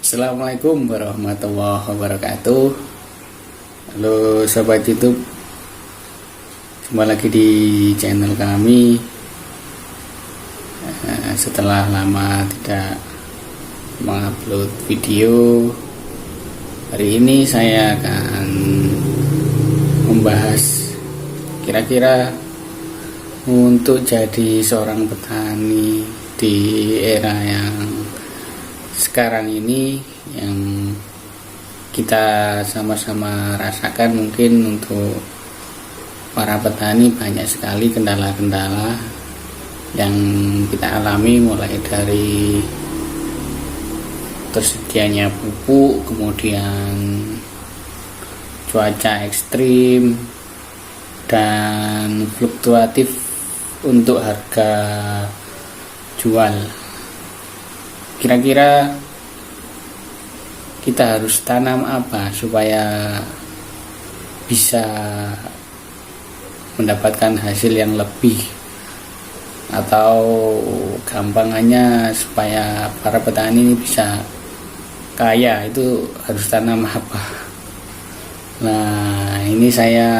Assalamualaikum warahmatullahi wabarakatuh. Halo sahabat YouTube, jumpa lagi di channel kami. Setelah lama tidak mengupload video, hari ini saya akan membahas kira-kira untuk jadi seorang petani di era yang sekarang ini, yang kita sama-sama rasakan. Mungkin untuk para petani banyak sekali kendala-kendala yang kita alami, mulai dari tersedianya pupuk, kemudian cuaca ekstrim, dan fluktuatif untuk harga jual. Kira-kira kita harus tanam apa supaya bisa mendapatkan hasil yang lebih, atau gampangannya supaya para petani ini bisa kaya, itu harus tanam apa? Nah, ini saya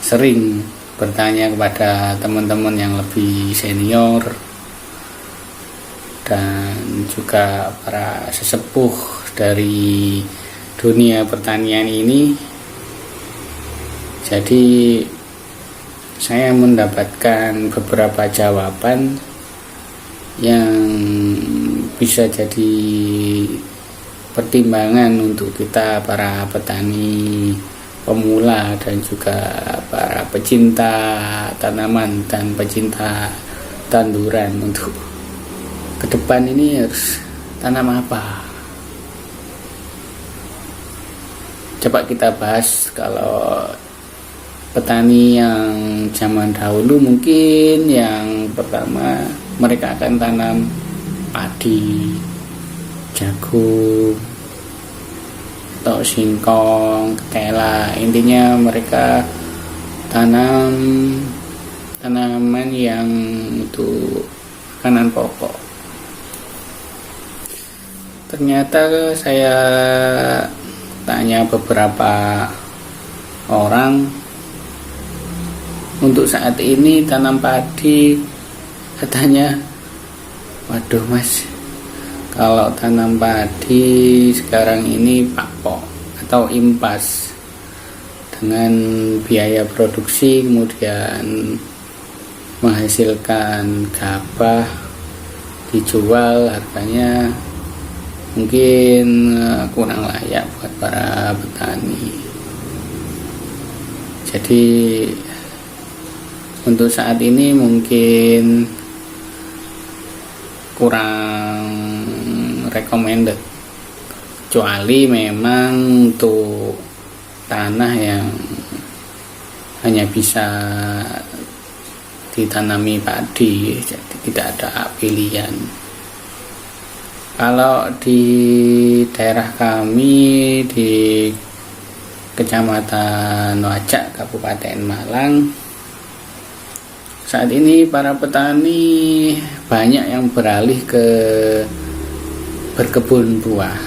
sering bertanya kepada teman-teman yang lebih senior dan juga para sesepuh dari dunia pertanian ini. Jadi saya mendapatkan beberapa jawaban yang bisa jadi pertimbangan untuk kita para petani pemula dan juga para pecinta tanaman dan pecinta tanduran untuk ke depan ini harus tanam apa. Coba kita bahas. Kalau petani yang zaman dahulu, mungkin yang pertama mereka akan tanam padi, jagung, atau singkong, ketela. Intinya mereka tanam tanaman yang untuk makanan pokok. Ternyata saya tanya beberapa orang, untuk saat ini tanam padi, katanya, waduh mas, kalau tanam padi sekarang ini pakpok atau impas, dengan biaya produksi kemudian menghasilkan gabah, dijual harganya mungkin kurang layak buat para petani. Jadi untuk saat ini mungkin kurang recommended, kecuali memang untuk tanah yang hanya bisa ditanami padi, jadi tidak ada pilihan. Kalau di daerah kami di Kecamatan Wajak, Kabupaten Malang, saat ini para petani banyak yang beralih ke berkebun buah.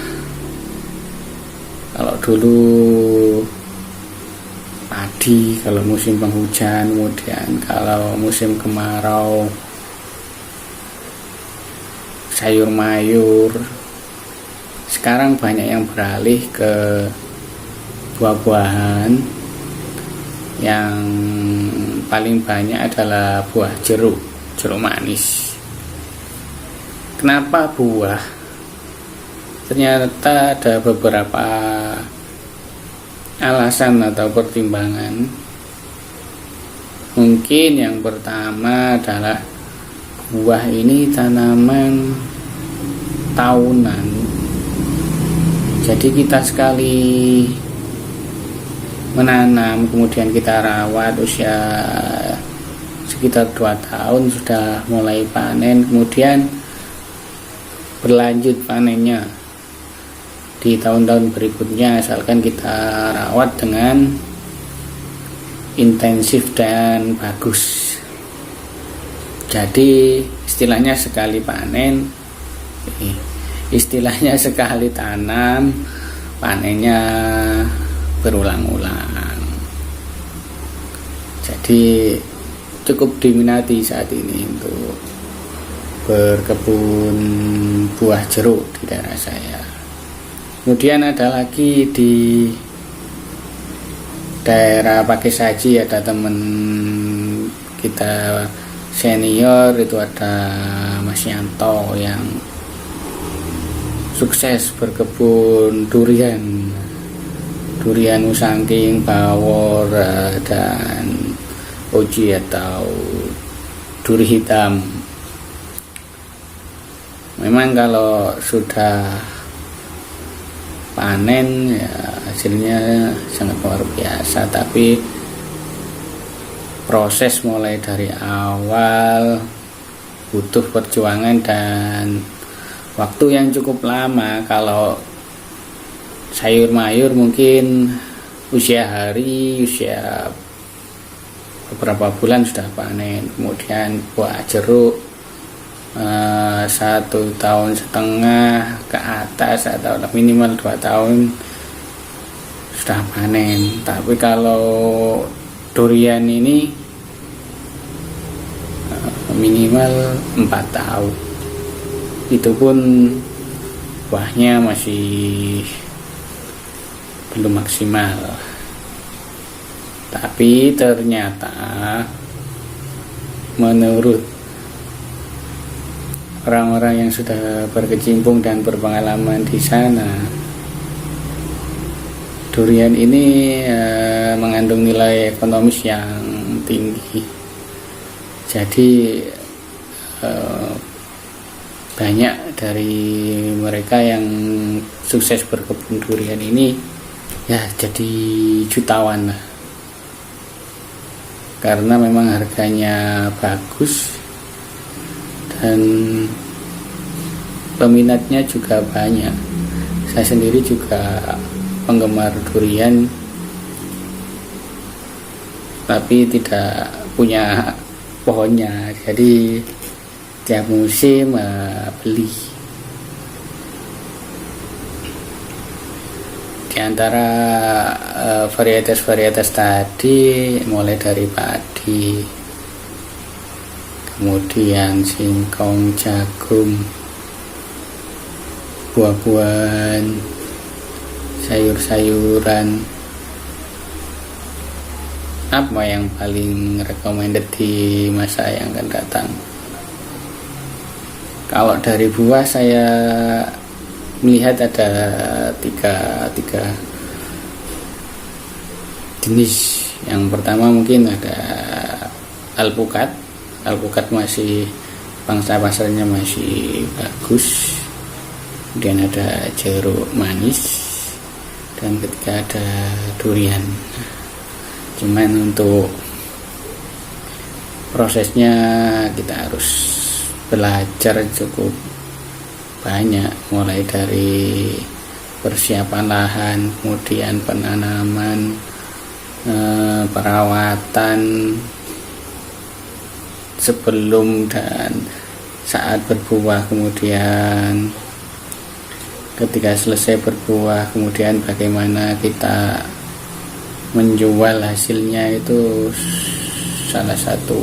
Kalau dulu padi kalau musim penghujan, kemudian kalau musim kemarau sayur mayur. Sekarang banyak yang beralih ke buah-buahan, yang paling banyak adalah buah jeruk manis. Kenapa buah? Ternyata ada beberapa alasan atau pertimbangan. Mungkin yang pertama adalah buah ini tanaman tahunan. Jadi kita sekali menanam, kemudian kita rawat, usia sekitar 2 tahun sudah mulai panen, kemudian berlanjut panennya di tahun-tahun berikutnya, asalkan kita rawat dengan intensif dan bagus. Jadi istilahnya sekali panen Istilahnya sekali tanam panennya berulang-ulang. Jadi cukup diminati saat ini untuk berkebun buah jeruk di daerah saya. Kemudian ada lagi di daerah Pakai Saji, ada teman kita senior itu, ada Mas Yanto yang sukses berkebun durian Usangking, Bawor, dan Oji atau duri hitam. Memang kalau sudah panen ya hasilnya sangat luar biasa, tapi proses mulai dari awal butuh perjuangan dan waktu yang cukup lama. Kalau sayur mayur mungkin usia beberapa bulan sudah panen. Kemudian buah jeruk 1,5 tahun ke atas atau minimal 2 tahun sudah panen. Tapi kalau durian ini minimal 4 tahun, itu pun buahnya masih belum maksimal. Tapi ternyata menurut orang-orang yang sudah berkecimpung dan berpengalaman di sana, durian ini mengandung nilai ekonomis yang tinggi. Jadi banyak dari mereka yang sukses berkebun durian ini ya jadi jutawan lah, karena memang harganya bagus dan peminatnya juga banyak. Saya sendiri juga penggemar durian, tapi tidak punya pohonnya, jadi tiap musim beli. Di antara varietas tadi mulai dari padi, kemudian singkong, jagung, buah-buahan, sayur-sayuran. Apa yang paling recommended di masa yang akan datang? Kalau dari buah saya melihat ada tiga jenis. Yang pertama mungkin ada alpukat. Alpukat masih pangsa pasarnya masih bagus. Kemudian ada jeruk manis, dan ketiga ada durian. Cuman untuk prosesnya kita harus belajar cukup banyak, mulai dari persiapan lahan, kemudian penanaman, perawatan sebelum dan saat berbuah, kemudian ketika selesai berbuah, kemudian bagaimana kita menjual hasilnya. Itu salah satu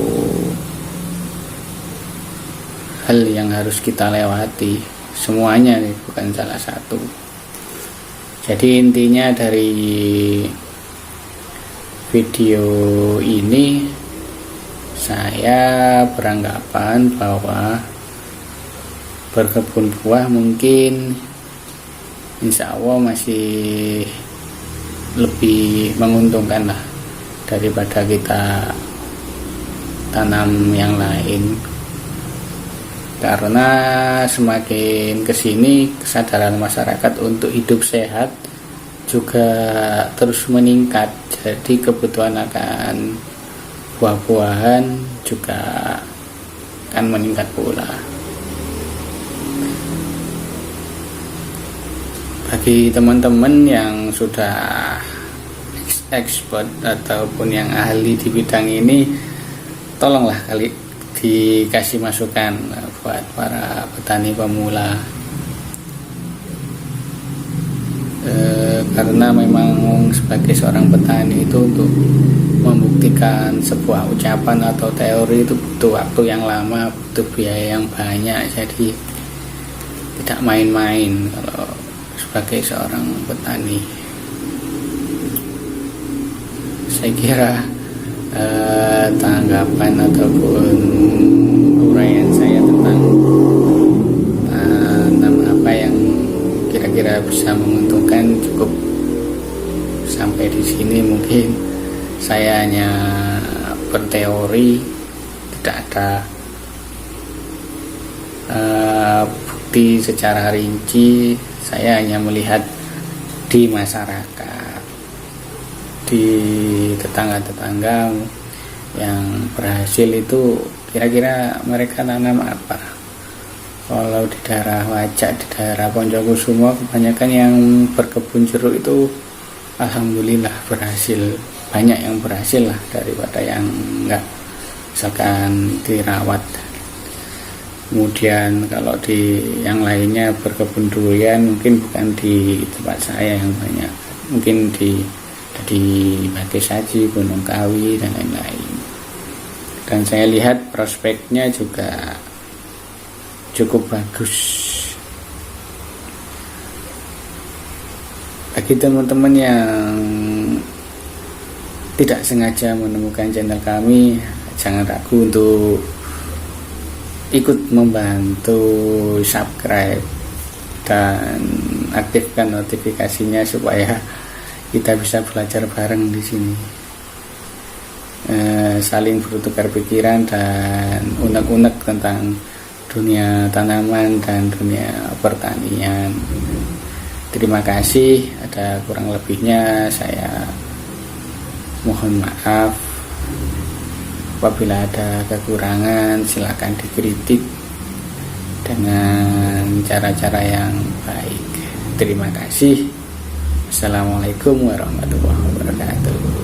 hal yang harus kita lewati. Semuanya, bukan salah satu. Jadi intinya dari video ini, saya beranggapan bahwa berkebun buah mungkin insya Allah masih lebih menguntungkan lah daripada kita tanam yang lain. Karena semakin kesini kesadaran masyarakat untuk hidup sehat juga terus meningkat. Jadi kebutuhan akan buah-buahan juga akan meningkat pula. Bagi teman-teman yang sudah expert ataupun yang ahli di bidang ini, tolonglah dikasih masukan buat para petani pemula. Karena memang sebagai seorang petani itu untuk membuktikan sebuah ucapan atau teori itu butuh waktu yang lama, butuh biaya yang banyak, jadi tidak main-main kalau sebagai seorang petani. Saya kira tanggapan ataupun uraian saya tentang tanam apa yang kira-kira bisa menguntungkan cukup sampai di sini. Mungkin saya hanya berteori, tidak ada bukti secara rinci. Saya hanya melihat di masyarakat, di tetangga-tetangga yang berhasil itu kira-kira mereka tanam apa. Kalau di daerah Wajak, di daerah Poncokusumo, kebanyakan yang berkebun jeruk itu alhamdulillah berhasil, banyak yang berhasil lah daripada yang enggak, misalkan dirawat. Kemudian kalau di yang lainnya berkebun durian, mungkin bukan di tempat saya yang banyak, mungkin di Batu Saji, Gunung Kawi dan lain-lain. Dan saya lihat prospeknya juga cukup bagus. Bagi teman-teman yang tidak sengaja menemukan channel kami, jangan ragu untuk ikut membantu subscribe dan aktifkan notifikasinya supaya kita bisa belajar bareng di sini, saling bertukar pikiran dan unek-unek tentang dunia tanaman dan dunia pertanian. Terima kasih. Ada kurang lebihnya saya mohon maaf. Apabila ada kekurangan silakan dikritik dengan cara-cara yang baik. Terima kasih. Assalamualaikum warahmatullahi wabarakatuh.